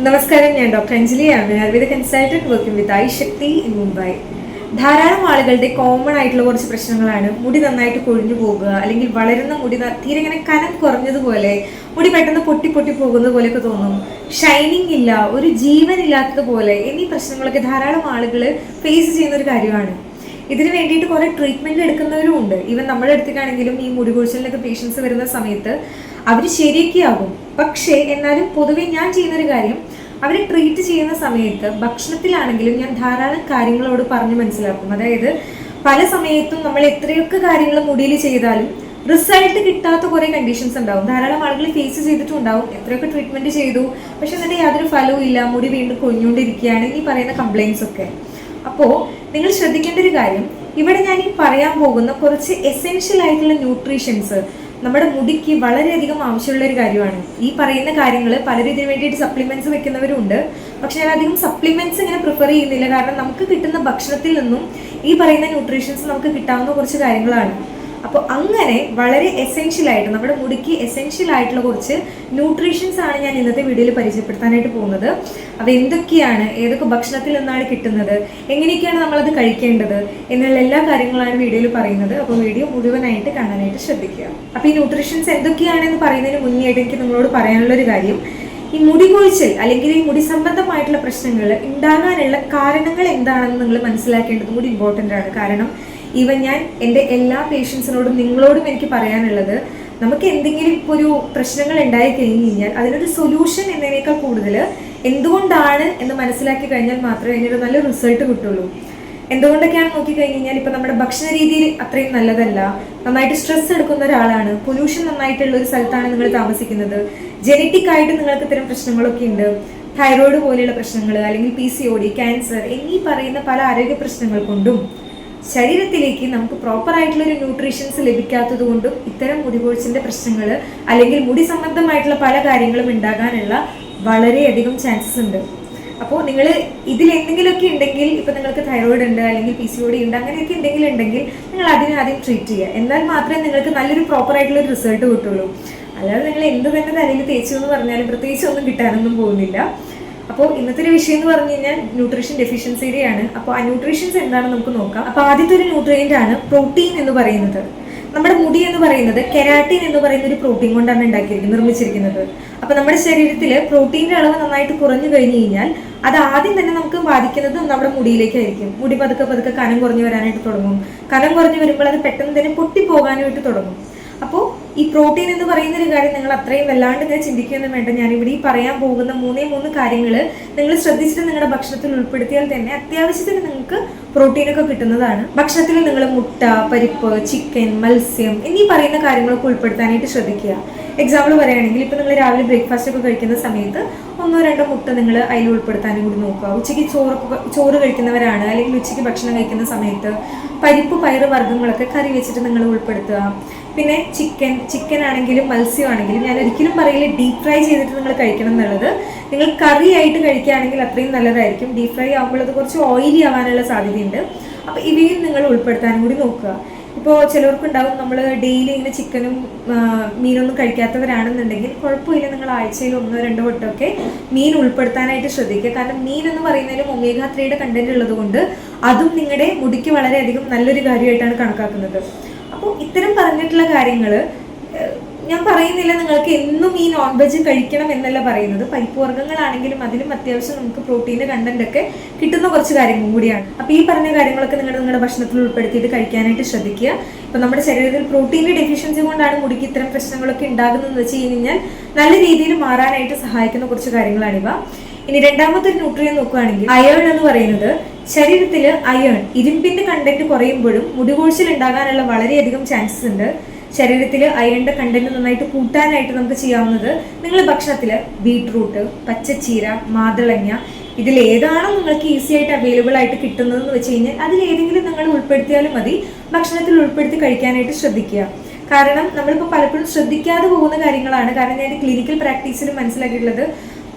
നമസ്കാരം, ഞാൻ ഡോക്ടർ അഞ്ജലിയാണ്, Ayurveda consultant working with I Shakti in Mumbai. ധാരാളം ആളുകളുടെ കോമൺ ആയിട്ടുള്ള കുറച്ച് പ്രശ്നങ്ങളാണ് മുടി നന്നായിട്ട് കൊഴിഞ്ഞു പോകുക, അല്ലെങ്കിൽ വളരുന്ന മുടി തീരെ ഇങ്ങനെ കനം കുറഞ്ഞതുപോലെ, മുടി പെട്ടെന്ന് പൊട്ടി പൊട്ടി പോകുന്നത് പോലെയൊക്കെ തോന്നും, ഷൈനിങ് ഇല്ല, ഒരു ജീവൻ ഇല്ലാത്തതുപോലെ എന്നീ പ്രശ്നങ്ങളൊക്കെ ധാരാളം ആളുകൾ ഫേസ് ചെയ്യുന്ന ഒരു കാര്യമാണ്. ഇതിന് വേണ്ടിയിട്ട് കുറെ ട്രീറ്റ്മെന്റ് എടുക്കുന്നവരും ഉണ്ട്. ഈവൻ നമ്മുടെ അടുത്തേക്കാണെങ്കിലും ഈ മുടി കൊഴിച്ചിലിനൊക്കെ പേഷ്യൻസ് വരുന്ന സമയത്ത് അവർ ശരിയൊക്കെയാകും. പക്ഷേ എന്നാലും പൊതുവെ ഞാൻ ചെയ്യുന്നൊരു കാര്യം, അവരെ ട്രീറ്റ് ചെയ്യുന്ന സമയത്ത് ഭക്ഷണത്തിലാണെങ്കിലും ഞാൻ ധാരാളം കാര്യങ്ങളോട് പറഞ്ഞ് മനസ്സിലാക്കും. അതായത് പല സമയത്തും നമ്മൾ എത്രയൊക്കെ കാര്യങ്ങൾ മുടിയിൽ ചെയ്താലും റിസൾട്ട് കിട്ടാത്ത കുറെ കണ്ടീഷൻസ് ഉണ്ടാവും. ധാരാളം ആളുകൾ ഫേസ് ചെയ്തിട്ടുണ്ടാവും. എത്രയൊക്കെ ട്രീറ്റ്മെന്റ് ചെയ്തു, പക്ഷെ എന്നിട്ട് യാതൊരു ഫലവും ഇല്ല, മുടി വീണ്ടും കൊഞ്ഞുകൊണ്ടിരിക്കുകയാണ്, ഈ പറയുന്ന കംപ്ലൈൻസ് ഒക്കെ. അപ്പോൾ നിങ്ങൾ ശ്രദ്ധിക്കേണ്ട ഒരു കാര്യം, ഇവിടെ ഞാൻ ഈ പറയാൻ പോകുന്ന കുറച്ച് എസെൻഷ്യൽ ആയിട്ടുള്ള ന്യൂട്രീഷൻസ് നമ്മുടെ മുടിക്ക് വളരെയധികം ആവശ്യമുള്ള ഒരു കാര്യമാണ്. ഈ പറയുന്ന കാര്യങ്ങൾ പലരും ഇതിനു വേണ്ടിയിട്ട് സപ്ലിമെന്റ്സ് വെക്കുന്നവരുണ്ട്. പക്ഷെ ഞാൻ അധികം സപ്ലിമെന്റ്സ് ഇങ്ങനെ പ്രിഫർ ചെയ്യുന്നില്ല. കാരണം നമുക്ക് കിട്ടുന്ന ഭക്ഷണത്തിൽ നിന്നും ഈ പറയുന്ന ന്യൂട്രീഷൻസ് നമുക്ക് കിട്ടാവുന്ന കുറച്ച് കാര്യങ്ങളാണ്. അപ്പോൾ അങ്ങനെ വളരെ എസെൻഷ്യൽ ആയിട്ട് നമ്മുടെ മുടിക്ക് എസെൻഷ്യൽ ആയിട്ടുള്ള കുറച്ച് ന്യൂട്രീഷൻസ് ആണ് ഞാൻ ഇന്നത്തെ വീഡിയോയിൽ പരിചയപ്പെടുത്താനായിട്ട് പോകുന്നത്. അവ എന്തൊക്കെയാണ്, ഏതൊക്കെ ഭക്ഷണത്തിൽ നിന്നാണ് കിട്ടുന്നത്, എങ്ങനെയൊക്കെയാണ് നമ്മളത് കഴിക്കേണ്ടത് എന്നുള്ള എല്ലാ കാര്യങ്ങളാണ് വീഡിയോയിൽ പറയുന്നത്. അപ്പോൾ വീഡിയോ മുഴുവനായിട്ട് കാണാനായിട്ട് ശ്രദ്ധിക്കുക. അപ്പോൾ ഈ ന്യൂട്രീഷൻസ് എന്തൊക്കെയാണെന്ന് പറയുന്നതിന് മുന്നേ ആയിട്ട് എനിക്ക് നിങ്ങളോട് പറയാനുള്ള ഒരു കാര്യം, ഈ മുടി കൊഴിച്ചിൽ അല്ലെങ്കിൽ ഈ മുടി സംബന്ധമായിട്ടുള്ള പ്രശ്നങ്ങൾ ഉണ്ടാകാനുള്ള കാരണങ്ങൾ എന്താണെന്ന് നിങ്ങൾ മനസ്സിലാക്കേണ്ടതും കൂടി ഇമ്പോർട്ടൻ്റ് ആണ്. കാരണം ഈവൻ ഞാൻ എൻ്റെ എല്ലാ പേഷ്യൻസിനോടും നിങ്ങളോടും എനിക്ക് പറയാനുള്ളത്, നമുക്ക് എന്തെങ്കിലും ഇപ്പോൾ ഒരു പ്രശ്നങ്ങൾ ഉണ്ടായി കഴിഞ്ഞ് കഴിഞ്ഞാൽ അതിനൊരു സൊല്യൂഷൻ എന്നതിനേക്കാൾ കൂടുതൽ എന്തുകൊണ്ടാണ് എന്ന് മനസ്സിലാക്കി കഴിഞ്ഞാൽ മാത്രമേ അതിനൊരു നല്ല റിസൾട്ട് കിട്ടുള്ളൂ. എന്തുകൊണ്ടൊക്കെയാണ് നോക്കിക്കഴിഞ്ഞ് കഴിഞ്ഞാൽ, ഇപ്പം നമ്മുടെ ഭക്ഷണ രീതിയിൽ അത്രയും നല്ലതല്ല, നന്നായിട്ട് സ്ട്രെസ് എടുക്കുന്ന ഒരാളാണ്, പൊല്യൂഷൻ നന്നായിട്ടുള്ള ഒരു സ്ഥലത്താണ് നിങ്ങൾ താമസിക്കുന്നത്, ജനറ്റിക് ആയിട്ട് നിങ്ങൾക്ക് ഇത്തരം പ്രശ്നങ്ങളൊക്കെ ഉണ്ട്, തൈറോയിഡ് പോലെയുള്ള പ്രശ്നങ്ങൾ, അല്ലെങ്കിൽ PCOD, ക്യാൻസർ എന്നീ പറയുന്ന പല ആരോഗ്യ പ്രശ്നങ്ങൾ കൊണ്ടും ശരീരത്തിലേക്ക് നമുക്ക് പ്രോപ്പർ ആയിട്ടുള്ള ഒരു ന്യൂട്രീഷൻസ് ലഭിക്കാത്തത് കൊണ്ടും ഇത്തരം മുടി കൊഴിച്ചിലിന്റെ പ്രശ്നങ്ങൾ അല്ലെങ്കിൽ മുടി സംബന്ധമായിട്ടുള്ള പല കാര്യങ്ങളും ഉണ്ടാകാനുള്ള വളരെയധികം ചാൻസസ് ഉണ്ട്. അപ്പോൾ നിങ്ങൾ ഇതിൽ എന്തെങ്കിലുമൊക്കെ ഉണ്ടെങ്കിൽ, ഇപ്പം നിങ്ങൾക്ക് തൈറോയിഡ് ഉണ്ട് അല്ലെങ്കിൽ PCOD ഉണ്ട്, അങ്ങനെയൊക്കെ എന്തെങ്കിലും ഉണ്ടെങ്കിൽ നിങ്ങൾ അതിനെ ആദ്യം ട്രീറ്റ് ചെയ്യുക. എന്നാൽ മാത്രമേ നിങ്ങൾക്ക് നല്ലൊരു പ്രോപ്പർ ആയിട്ടുള്ള ഒരു റിസൾട്ട് കിട്ടുള്ളൂ. അല്ലാതെ നിങ്ങൾ എന്ത് തന്നെ തലയിൽ തേച്ചു എന്ന് പറഞ്ഞാലും പ്രത്യേകിച്ച് ഒന്നും കിട്ടാനൊന്നും പോകുന്നില്ല. അപ്പോൾ ഇന്നത്തെ ഒരു വിഷയം എന്ന് പറഞ്ഞു കഴിഞ്ഞാൽ ന്യൂട്രീഷൻ ഡെഫിഷ്യൻസിയുടെയാണ്. അപ്പോൾ ആ ന്യൂട്രീഷൻസ് എന്താണെന്ന് നമുക്ക് നോക്കാം. അപ്പോൾ ആദ്യത്തെ ഒരു ന്യൂട്രിയൻ്റ് ആണ് പ്രോട്ടീൻ എന്ന് പറയുന്നത്. നമ്മുടെ മുടി എന്ന് പറയുന്നത് കെരാറ്റിൻ എന്ന് പറയുന്ന ഒരു പ്രോട്ടീൻ കൊണ്ടാണ് നിർമ്മിച്ചിരിക്കുന്നത്. അപ്പോൾ നമ്മുടെ ശരീരത്തിൽ പ്രോട്ടീൻ്റെ അളവ് നന്നായിട്ട് കുറഞ്ഞു കഴിഞ്ഞു കഴിഞ്ഞാൽ അത് ആദ്യം തന്നെ നമുക്ക് ബാധിക്കുന്നത് നമ്മുടെ മുടിയിലേക്കായിരിക്കും. മുടി പതുക്കെ പതുക്കെ കനം കുറഞ്ഞു വരാനായിട്ട് തുടങ്ങും. കനം കുറഞ്ഞു വരുമ്പോൾ അത് പെട്ടെന്ന് തന്നെ പൊട്ടിപ്പോകാനായിട്ട് തുടങ്ങും. അപ്പോൾ ഈ പ്രോട്ടീൻ എന്ന് പറയുന്ന ഒരു കാര്യം നിങ്ങൾ അത്രയും വല്ലാണ്ട് ഇങ്ങനെ ചിന്തിക്കുകയൊന്നും വേണ്ട. ഞാനിവിടെ ഈ പറയാൻ പോകുന്ന മൂന്ന് കാര്യങ്ങൾ നിങ്ങൾ ശ്രദ്ധിച്ചിട്ട് നിങ്ങളുടെ ഭക്ഷണത്തിൽ ഉൾപ്പെടുത്തിയാൽ തന്നെ അത്യാവശ്യത്തിന് നിങ്ങൾക്ക് പ്രോട്ടീനൊക്കെ കിട്ടുന്നതാണ്. ഭക്ഷണത്തിൽ നിങ്ങൾ മുട്ട, പരിപ്പ്, ചിക്കൻ, മത്സ്യം എന്നീ പറയുന്ന കാര്യങ്ങളൊക്കെ ഉൾപ്പെടുത്താനായിട്ട് ശ്രദ്ധിക്കുക. എക്സാമ്പിൾ പറയുകയാണെങ്കിൽ, ഇപ്പം നിങ്ങൾ രാവിലെ ബ്രേക്ക്ഫാസ്റ്റ് ഒക്കെ കഴിക്കുന്ന സമയത്ത് 1-2 മുട്ട നിങ്ങൾ അതിൽ ഉൾപ്പെടുത്താനും കൂടി നോക്കുക. ഉച്ചയ്ക്ക് ചോറ് കഴിക്കുന്നവരാണ്, അല്ലെങ്കിൽ ഉച്ചയ്ക്ക് ഭക്ഷണം കഴിക്കുന്ന സമയത്ത് പരിപ്പ്, പയറ് വർഗ്ഗങ്ങളൊക്കെ കറി വെച്ചിട്ട് നിങ്ങൾ ഉൾപ്പെടുത്തുക. പിന്നെ ചിക്കൻ ആണെങ്കിലും മത്സ്യമാണെങ്കിലും ഞാൻ ഒരിക്കലും പറയില്ല ഡീപ് ഫ്രൈ ചെയ്തിട്ട് നിങ്ങൾ കഴിക്കണം എന്നുള്ളത്. നിങ്ങൾ കറി ആയിട്ട് കഴിക്കുകയാണെങ്കിൽ അത്രയും നല്ലതായിരിക്കും. ഡീപ് ഫ്രൈ ആകുമ്പോൾ അത് കുറച്ച് ഓയിലി ആവാനുള്ള സാധ്യതയുണ്ട്. അപ്പോൾ ഇവയും നിങ്ങൾ ഉൾപ്പെടുത്താനും കൂടി നോക്കുക. ഇപ്പോൾ ചിലർക്കുണ്ടാവും, നമ്മൾ ഡെയിലി ഇങ്ങനെ ചിക്കനും മീനൊന്നും കഴിക്കാത്തവരാണെന്നുണ്ടെങ്കിൽ കുഴപ്പമില്ല, നിങ്ങൾ ആഴ്ചയിൽ 1-2 വട്ടമൊക്കെ മീൻ ഉൾപ്പെടുത്താനായിട്ട് ശ്രദ്ധിക്കുക. കാരണം മീൻ എന്ന് പറയുന്നതിലും ഒമേഗ 3യുടെ കണ്ടന്റ് ഉള്ളത് കൊണ്ട് അതും നിങ്ങളുടെ മുടിക്ക് വളരെയധികം നല്ലൊരു കാര്യമായിട്ടാണ് കണക്കാക്കുന്നത്. അപ്പോൾ ഇത്തരം പറഞ്ഞിട്ടുള്ള കാര്യങ്ങൾ ഞാൻ പറയുന്നില്ല നിങ്ങൾക്ക് എന്നും ഈ നോൺ വെജ് കഴിക്കണം എന്നല്ല പറയുന്നത്. പരിപ്പ് വർഗ്ഗങ്ങളാണെങ്കിലും അതിലും അത്യാവശ്യം നമുക്ക് പ്രോട്ടീൻ്റെ കണ്ടന്റ് ഒക്കെ കിട്ടുന്ന കുറച്ച് കാര്യങ്ങളും കൂടിയാണ്. അപ്പോൾ ഈ പറഞ്ഞ കാര്യങ്ങളൊക്കെ നിങ്ങളുടെ ഭക്ഷണത്തിൽ ഉൾപ്പെടുത്തിയിട്ട് കഴിക്കാനായിട്ട് ശ്രദ്ധിക്കുക. ഇപ്പം നമ്മുടെ ശരീരത്തിൽ പ്രോട്ടീൻ്റെ ഡെഫിഷ്യൻസി കൊണ്ടാണ് മുടിക്ക് ഇത്തരം പ്രശ്നങ്ങളൊക്കെ ഉണ്ടാകുന്നതെന്ന് വെച്ച് കഴിഞ്ഞാൽ നല്ല രീതിയിൽ മാറാനായിട്ട് സഹായിക്കുന്ന കുറച്ച് കാര്യങ്ങളാണിവ. ഇനി രണ്ടാമത്തെ ഒരു ന്യൂട്രിയൻ നോക്കുകയാണെങ്കിൽ അയേൺ എന്ന് പറയുന്നത്, ശരീരത്തിൽ അയേൺ, ഇരുമ്പിന്റെ കണ്ടന്റ് കുറയുമ്പോഴും മുടി കൊഴിച്ചിൽ ഉണ്ടാകാനുള്ള വളരെയധികം ചാൻസസ് ഉണ്ട്. ശരീരത്തിൽ അയണിന്റെ കണ്ടന്റ് നന്നായിട്ട് കൂട്ടാനായിട്ട് നമുക്ക് ചെയ്യാവുന്നത്, നിങ്ങൾ ഭക്ഷണത്തിൽ ബീട്രൂട്ട്, പച്ചച്ചീര, മാതളങ്ങ ഇതിൽ ഏതാണോ നിങ്ങൾക്ക് ഈസി ആയിട്ട് അവൈലബിൾ ആയിട്ട് കിട്ടുന്നതെന്ന് വെച്ച് കഴിഞ്ഞാൽ അതിലേതെങ്കിലും നിങ്ങൾ ഉൾപ്പെടുത്തിയാലും മതി. ഭക്ഷണത്തിൽ ഉൾപ്പെടുത്തി കഴിക്കാനായിട്ട് ശ്രദ്ധിക്കുക. കാരണം നമ്മളിപ്പോൾ പലപ്പോഴും ശ്രദ്ധിക്കാതെ പോകുന്ന കാര്യങ്ങളാണ്. കാരണം ഞാൻ ക്ലിനിക്കൽ പ്രാക്ടീസിൽ മനസ്സിലാക്കിയിട്ടുള്ളത്,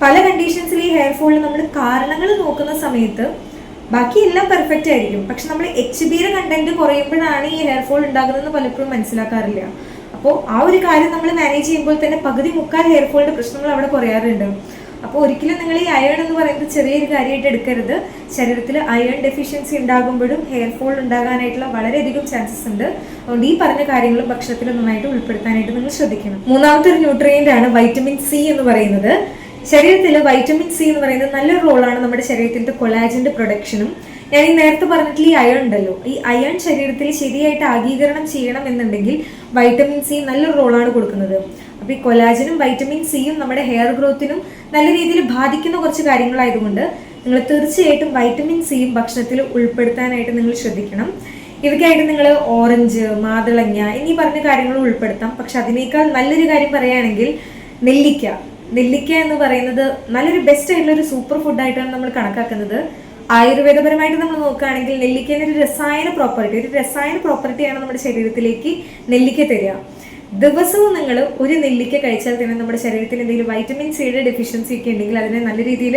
പല കണ്ടീഷൻസിൽ ഈ ഹെയർ ഫോളിൽ നമ്മൾ കാരണങ്ങൾ നോക്കുന്ന സമയത്ത് ബാക്കി എല്ലാം പെർഫെക്റ്റ് ആയിരിക്കും, പക്ഷെ നമ്മൾ HBയുടെ കണ്ടന്റ് കുറയുമ്പോഴാണ് ഈ ഹെയർ ഫോൾ ഉണ്ടാകുന്നതെന്ന് പലപ്പോഴും മനസ്സിലാക്കാറില്ല. അപ്പോൾ ആ ഒരു കാര്യം നമ്മൾ മാനേജ് ചെയ്യുമ്പോൾ തന്നെ പകുതി മുക്കാൽ ഹെയർ ഫോളിന്റെ പ്രശ്നങ്ങൾ അവിടെ കുറയാറുണ്ട്. അപ്പോൾ ഒരിക്കലും നിങ്ങൾ ഈ അയൺ എന്ന് പറയുന്നത് ചെറിയൊരു കാര്യമായിട്ട് എടുക്കരുത്. ശരീരത്തിൽ അയൺ ഡെഫിഷ്യൻസി ഉണ്ടാകുമ്പോഴും ഹെയർ ഫോൾ ഉണ്ടാകാനായിട്ടുള്ള വളരെയധികം ചാൻസസ് ഉണ്ട്. അതുകൊണ്ട് ഈ പറഞ്ഞ കാര്യങ്ങളും ഭക്ഷണത്തിൽ നന്നായിട്ട് ഉൾപ്പെടുത്താനായിട്ട് നിങ്ങൾ ശ്രദ്ധിക്കണം. മൂന്നാമത്തെ ഒരു ന്യൂട്രിയൻ്റ് ആണ് വൈറ്റമിൻ സി എന്ന് പറയുന്നത്. ശരീരത്തിൽ വൈറ്റമിൻ സി എന്ന് പറയുന്നത് നല്ലൊരു റോളാണ് നമ്മുടെ ശരീരത്തിൻ്റെ കൊളാജൻ്റെ പ്രൊഡക്ഷനും. ഞാൻ ഈ നേരത്തെ പറഞ്ഞിട്ടുള്ള ഈ അയൺ ഉണ്ടല്ലോ, ഈ അയൺ ശരീരത്തിൽ ശരിയായിട്ട് ആഗീകരണം ചെയ്യണം എന്നുണ്ടെങ്കിൽ വൈറ്റമിൻ സി നല്ലൊരു റോളാണ് കൊടുക്കുന്നത്. അപ്പോൾ ഈ കൊലാജനും വൈറ്റമിൻ സിയും നമ്മുടെ ഹെയർ ഗ്രോത്തിനും നല്ല രീതിയിൽ ബാധിക്കുന്ന കുറച്ച് കാര്യങ്ങളായതുകൊണ്ട് നിങ്ങൾ തീർച്ചയായിട്ടും വൈറ്റമിൻ സിയും ഭക്ഷണത്തിൽ ഉൾപ്പെടുത്താനായിട്ട് നിങ്ങൾ ശ്രദ്ധിക്കണം. ഇവയ്ക്കായിട്ട് നിങ്ങൾ ഓറഞ്ച്, മാതളങ്ങ എന്നീ പറഞ്ഞ കാര്യങ്ങൾ ഉൾപ്പെടുത്താം. പക്ഷെ അതിനേക്കാൾ നല്ലൊരു കാര്യം പറയുകയാണെങ്കിൽ നെല്ലിക്ക എന്ന് പറയുന്നത് നല്ലൊരു ബെസ്റ്റ് ആയിട്ടുള്ള ഒരു സൂപ്പർ ഫുഡായിട്ടാണ് നമ്മൾ കണക്കാക്കുന്നത്. ആയുർവേദപരമായിട്ട് നമ്മൾ നോക്കുകയാണെങ്കിൽ നെല്ലിക്കേൻ്റെ ഒരു രസായന പ്രോപ്പർട്ടിയാണ് നമ്മുടെ ശരീരത്തിലേക്ക് നെല്ലിക്ക തരിക. ദിവസവും നിങ്ങൾ ഒരു നെല്ലിക്ക കഴിച്ചാൽ തന്നെ നമ്മുടെ ശരീരത്തിൽ എന്തെങ്കിലും വൈറ്റമിൻ സിയുടെ ഡെഫിഷ്യൻസി ഒക്കെ ഉണ്ടെങ്കിൽ അതിനെ നല്ല രീതിയിൽ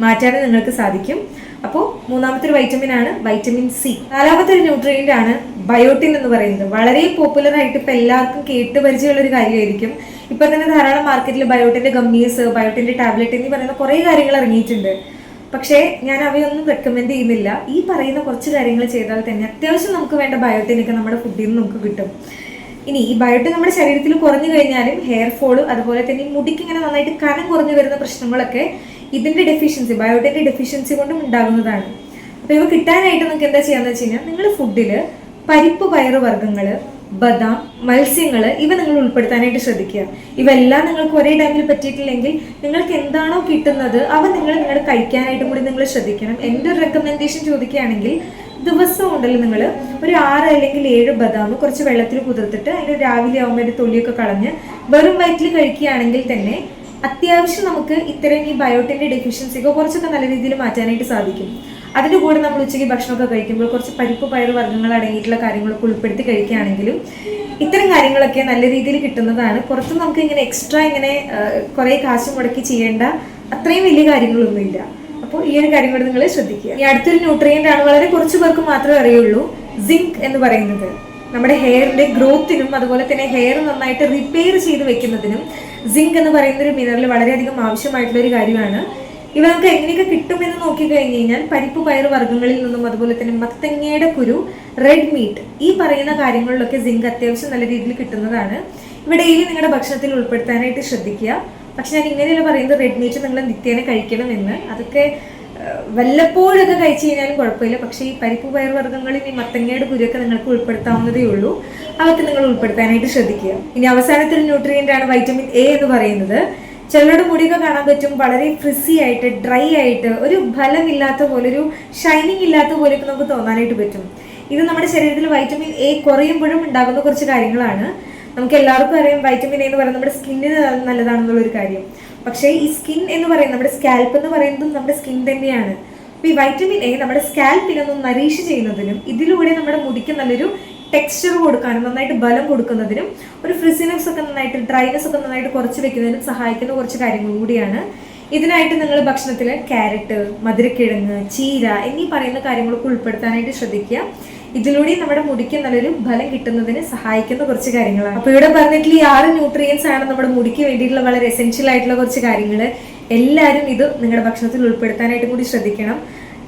മാറ്റാൻ നിങ്ങൾക്ക് സാധിക്കും. അപ്പോൾ മൂന്നാമത്തെ ഒരു വൈറ്റമിൻ ആണ് വൈറ്റമിൻ സി. നാലാമത്തെ ഒരു ന്യൂട്രിയൻ്റ് ആണ് ബയോട്ടിൻ എന്ന് പറയുന്നത്. വളരെ പോപ്പുലർ ആയിട്ട് ഇപ്പം എല്ലാവർക്കും കേട്ട് പരിചയമുള്ള ഒരു കാര്യമായിരിക്കും. ഇപ്പം തന്നെ ധാരാളം മാർക്കറ്റിൽ ബയോട്ടിൻ്റെ ഗമ്മീസ്, ബയോട്ടിൻ്റെ ടാബ്ലറ്റ് എന്നീ പറയുന്ന കുറേ കാര്യങ്ങൾ ഇറങ്ങിയിട്ടുണ്ട്. പക്ഷേ ഞാൻ അവയൊന്നും റെക്കമെൻഡ് ചെയ്യുന്നില്ല. ഈ പറയുന്ന കുറച്ച് കാര്യങ്ങൾ ചെയ്താൽ തന്നെ അത്യാവശ്യം നമുക്ക് വേണ്ട ബയോട്ടിനൊക്കെ നമ്മുടെ ഫുഡിൽ നിന്ന് നമുക്ക് കിട്ടും. ഇനി ഈ ബയോട്ടിൻ നമ്മുടെ ശരീരത്തിൽ കുറഞ്ഞു കഴിഞ്ഞാലും ഹെയർ ഫോള്, അതുപോലെ തന്നെ മുടിക്ക് ഇങ്ങനെ നന്നായിട്ട് കനം കുറഞ്ഞു വരുന്ന പ്രശ്നങ്ങളൊക്കെ ഇതിൻ്റെ ഡെഫിഷ്യൻസി, ബയോട്ടിൻ്റെ ഡെഫിഷ്യൻസി കൊണ്ടും ഉണ്ടാകുന്നതാണ്. അപ്പോൾ ഇവ കിട്ടാനായിട്ട് നിങ്ങൾക്ക് എന്താ ചെയ്യാന്ന് വെച്ച് കഴിഞ്ഞാൽ നിങ്ങൾ ഫുഡിൽ പരിപ്പ് പയറ് വർഗ്ഗങ്ങൾ, ബദാം, മത്സ്യങ്ങൾ ഇവ നിങ്ങൾ ഉൾപ്പെടുത്താനായിട്ട് ശ്രദ്ധിക്കുക. ഇവെല്ലാം നിങ്ങൾക്ക് ഒരേ ടൈമിൽ പറ്റിയിട്ടില്ലെങ്കിൽ നിങ്ങൾക്ക് എന്താണോ കിട്ടുന്നത് അവ നിങ്ങൾ കഴിക്കാനായിട്ടും കൂടി നിങ്ങൾ ശ്രദ്ധിക്കണം. എൻ്റെ ഒരു റെക്കമെൻഡേഷൻ ചോദിക്കുകയാണെങ്കിൽ ദിവസം ഉണ്ടല്ലോ നിങ്ങൾ ഒരു 6 അല്ലെങ്കിൽ 7 ബദാം കുറച്ച് വെള്ളത്തിൽ കുതിർത്തിട്ട് അതിൻ്റെ രാവിലെ ആകുമ്പോൾ അതിൻ്റെ തൊലിയൊക്കെ കളഞ്ഞ് വെറും വയറ്റിൽ കഴിക്കുകയാണെങ്കിൽ തന്നെ അത്യാവശ്യം നമുക്ക് ഇത്തരം ഈ ബയോട്ടിൻ്റെ ഡെഫിഷ്യൻസിയൊക്കെ കുറച്ചൊക്കെ നല്ല രീതിയിൽ മാറ്റാനായിട്ട് സാധിക്കും. അതിൻ്റെ കൂടെ നമ്മൾ ഉച്ചയ്ക്ക് ഭക്ഷണമൊക്കെ കഴിക്കുമ്പോൾ കുറച്ച് പരിപ്പ് പയറ് വർഗ്ഗങ്ങൾ അടങ്ങിയിട്ടുള്ള കാര്യങ്ങളൊക്കെ ഉൾപ്പെടുത്തി കഴിക്കുകയാണെങ്കിലും ഇത്തരം കാര്യങ്ങളൊക്കെ നല്ല രീതിയിൽ കിട്ടുന്നതാണ്. പുറത്ത് നമുക്ക് ഇങ്ങനെ എക്സ്ട്രാ കുറേ കാശ് മുടക്കി ചെയ്യേണ്ട അത്രയും വലിയ കാര്യങ്ങളൊന്നുമില്ല. അപ്പോൾ ഈ ഒരു കാര്യം കൂടെ നിങ്ങൾ ശ്രദ്ധിക്കുക. ഈ അടുത്തൊരു ന്യൂട്രിയൻ്റ് ആണ്, വളരെ കുറച്ച് പേർക്ക് മാത്രമേ അറിയുള്ളൂ, സിങ്ക് എന്ന് പറയുന്നത്. നമ്മുടെ ഹെയറിൻ്റെ ഗ്രോത്തിനും അതുപോലെ തന്നെ ഹെയർ നന്നായിട്ട് റിപ്പയർ ചെയ്ത് വെക്കുന്നതിനും സിങ്ക് എന്ന് പറയുന്ന ഒരു മിനറൽ വളരെയധികം ആവശ്യമായിട്ടുള്ള ഒരു കാര്യമാണ്. ഇവ നമുക്ക് എങ്ങനെയൊക്കെ കിട്ടുമെന്ന് നോക്കിക്കഴിഞ്ഞ് കഴിഞ്ഞാൽ പരിപ്പ് പയറ് വർഗ്ഗങ്ങളിൽ നിന്നും അതുപോലെ തന്നെ മത്തങ്ങയുടെ കുരു, റെഡ് മീറ്റ് ഈ പറയുന്ന കാര്യങ്ങളിലൊക്കെ സിങ്ക് അത്യാവശ്യം നല്ല രീതിയിൽ കിട്ടുന്നതാണ്. ഇവ ഡെയിലി നിങ്ങളുടെ ഭക്ഷണത്തിൽ ഉൾപ്പെടുത്താനായിട്ട് ശ്രദ്ധിക്കുക. പക്ഷെ ഞാൻ ഇങ്ങനെയല്ല പറയുന്നത് റെഡ് മീറ്റ് നിങ്ങൾ നിത്യേന കഴിക്കണമെന്ന്. അതൊക്കെ വല്ലപ്പോഴൊക്കെ കഴിച്ചു കഴിഞ്ഞാലും കുഴപ്പമില്ല. പക്ഷേ ഈ പരിപ്പ് പയർ വർഗ്ഗങ്ങളിൽ ഈ മത്തങ്ങയുടെ കുരുവൊക്കെ നിങ്ങൾക്ക് ഉൾപ്പെടുത്താവുന്നതേ ഉള്ളൂ. അതൊക്കെ നിങ്ങൾ ഉൾപ്പെടുത്താനായിട്ട് ശ്രദ്ധിക്കുക. ഇനി അവസാനത്തെ ഒരു ന്യൂട്രിയൻ്റ് ആണ് വൈറ്റമിൻ എ എന്ന് പറയുന്നത്. ചിലരുടെ മുടിയൊക്കെ കാണാൻ പറ്റും വളരെ ഫ്രിസി ആയിട്ട്, ഡ്രൈ ആയിട്ട്, ഒരു ഫലമില്ലാത്ത പോലെ, ഒരു ഷൈനിങ് ഇല്ലാത്ത പോലെയൊക്കെ നമുക്ക് തോന്നാനായിട്ട് പറ്റും. ഇത് നമ്മുടെ ശരീരത്തിൽ വൈറ്റമിൻ എ കുറയുമ്പോഴും ഉണ്ടാകുന്ന കുറച്ച് കാര്യങ്ങളാണ്. നമുക്ക് എല്ലാവർക്കും അറിയാം വൈറ്റമിൻ എ എന്ന് പറയുന്നത് നമ്മുടെ സ്കിന്നിന് നല്ലതാണെന്നുള്ളൊരു കാര്യം. പക്ഷേ ഈ സ്കിൻ എന്ന് പറയുന്നത്, നമ്മുടെ സ്കാൽപ്പ് എന്ന് പറയുന്നതും നമ്മുടെ സ്കിൻ തന്നെയാണ്. അപ്പോൾ ഈ വൈറ്റമിൻ എ നമ്മുടെ സ്കാൽപ്പിനൊന്നും നറീഷ് ചെയ്യുന്നതിനും ഇതിലൂടെ നമ്മുടെ മുടിക്ക് നല്ലൊരു ടെക്സ്ചർ കൊടുക്കാനും നന്നായിട്ട് ബലം കൊടുക്കുന്നതിനും ഒരു ഫ്രിസിനെസ് ഒക്കെ നന്നായിട്ട്, ഡ്രൈനെസ് ഒക്കെ നന്നായിട്ട് കുറച്ച് വെക്കുന്നതിനും സഹായിക്കുന്ന കുറച്ച് കാര്യങ്ങളും കൂടിയാണ്. ഇതിനായിട്ട് നിങ്ങൾ ഭക്ഷണത്തിൽ ക്യാരറ്റ്, മധുരക്കിഴങ്ങ്, ചീര എന്നീ പറയുന്ന കാര്യങ്ങളൊക്കെ ഉൾപ്പെടുത്താനായിട്ട് ശ്രദ്ധിക്കുക. ഇതിലൂടെ നമ്മുടെ മുടിക്ക് നല്ലൊരു ഫലം കിട്ടുന്നതിന് സഹായിക്കുന്ന കുറച്ച് കാര്യങ്ങളാണ്. അപ്പോൾ ഇവിടെ പറഞ്ഞിട്ടുള്ള ഈ 6 ന്യൂട്രിയൻസ് ആണ് നമ്മുടെ മുടിക്ക് വേണ്ടിയിട്ടുള്ള വളരെ എസെൻഷ്യൽ ആയിട്ടുള്ള കുറച്ച് കാര്യങ്ങൾ. എല്ലാവരും ഇത് നിങ്ങളുടെ ഭക്ഷണത്തിൽ ഉൾപ്പെടുത്താനായിട്ടും കൂടി ശ്രദ്ധിക്കണം.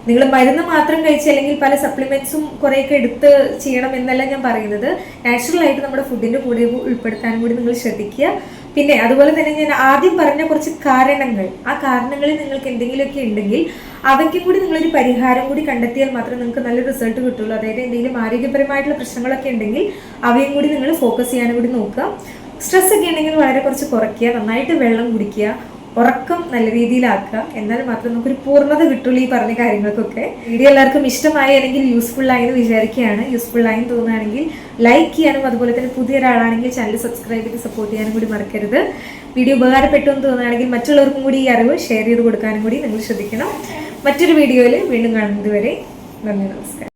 നിങ്ങൾ മരുന്ന് മാത്രം കഴിച്ച് അല്ലെങ്കിൽ പല സപ്ലിമെന്റ്സും കുറേയൊക്കെ എടുത്ത് ചെയ്യണം എന്നല്ല ഞാൻ പറയുന്നത്. നാച്ചുറലായിട്ട് നമ്മുടെ ഫുഡിൻ്റെ കൂടെ ഉൾപ്പെടുത്താനും കൂടി നിങ്ങൾ ശ്രദ്ധിക്കുക. പിന്നെ അതുപോലെ തന്നെ ഞാൻ ആദ്യം പറഞ്ഞ കുറച്ച് കാരണങ്ങൾ, ആ കാരണങ്ങളിൽ നിങ്ങൾക്ക് എന്തെങ്കിലുമൊക്കെ ഉണ്ടെങ്കിൽ അവയ്ക്കും കൂടി നിങ്ങളൊരു പരിഹാരം കൂടി കണ്ടെത്തിയാൽ മാത്രമേ നിങ്ങൾക്ക് നല്ല റിസൾട്ട് കിട്ടുള്ളൂ. അതായത് എന്തെങ്കിലും ആരോഗ്യപരമായിട്ടുള്ള പ്രശ്നങ്ങളൊക്കെ ഉണ്ടെങ്കിൽ അവയും കൂടി നിങ്ങൾ ഫോക്കസ് ചെയ്യാനും കൂടി നോക്കുക. സ്ട്രെസ് ഒക്കെ ഉണ്ടെങ്കിൽ വളരെ കുറച്ച് കുറയ്ക്കുക, നന്നായിട്ട് വെള്ളം കുടിക്കുക, ഉറക്കം നല്ല രീതിയിലാക്കുക. എന്നാൽ മാത്രം നമുക്കൊരു പൂർണ്ണത കിട്ടുള്ളൂ ഈ പറഞ്ഞ കാര്യങ്ങൾക്കൊക്കെ. വീഡിയോ എല്ലാവർക്കും ഇഷ്ടമായി അല്ലെങ്കിൽ യൂസ്ഫുൾ ആയി എന്ന് വിചാരിക്കുകയാണ്. യൂസ്ഫുൾ ആയി തോന്നുകയാണെങ്കിൽ ലൈക്ക് ചെയ്യാനും അതുപോലെ തന്നെ പുതിയൊരാളാണെങ്കിൽ ചാനൽ സബ്സ്ക്രൈബ് ചെയ്ത് സപ്പോർട്ട് ചെയ്യാനും കൂടി മറക്കരുത്. വീഡിയോ ഉപകാരപ്പെട്ടു എന്ന് തോന്നുകയാണെങ്കിൽ മറ്റുള്ളവർക്കും കൂടി ഈ അറിവ് ഷെയർ ചെയ്ത് കൊടുക്കാനും കൂടി നിങ്ങൾ ശ്രദ്ധിക്കണം. മറ്റൊരു വീഡിയോയിൽ വീണ്ടും കാണുന്നത് വരെ നന്ദി, നമസ്കാരം.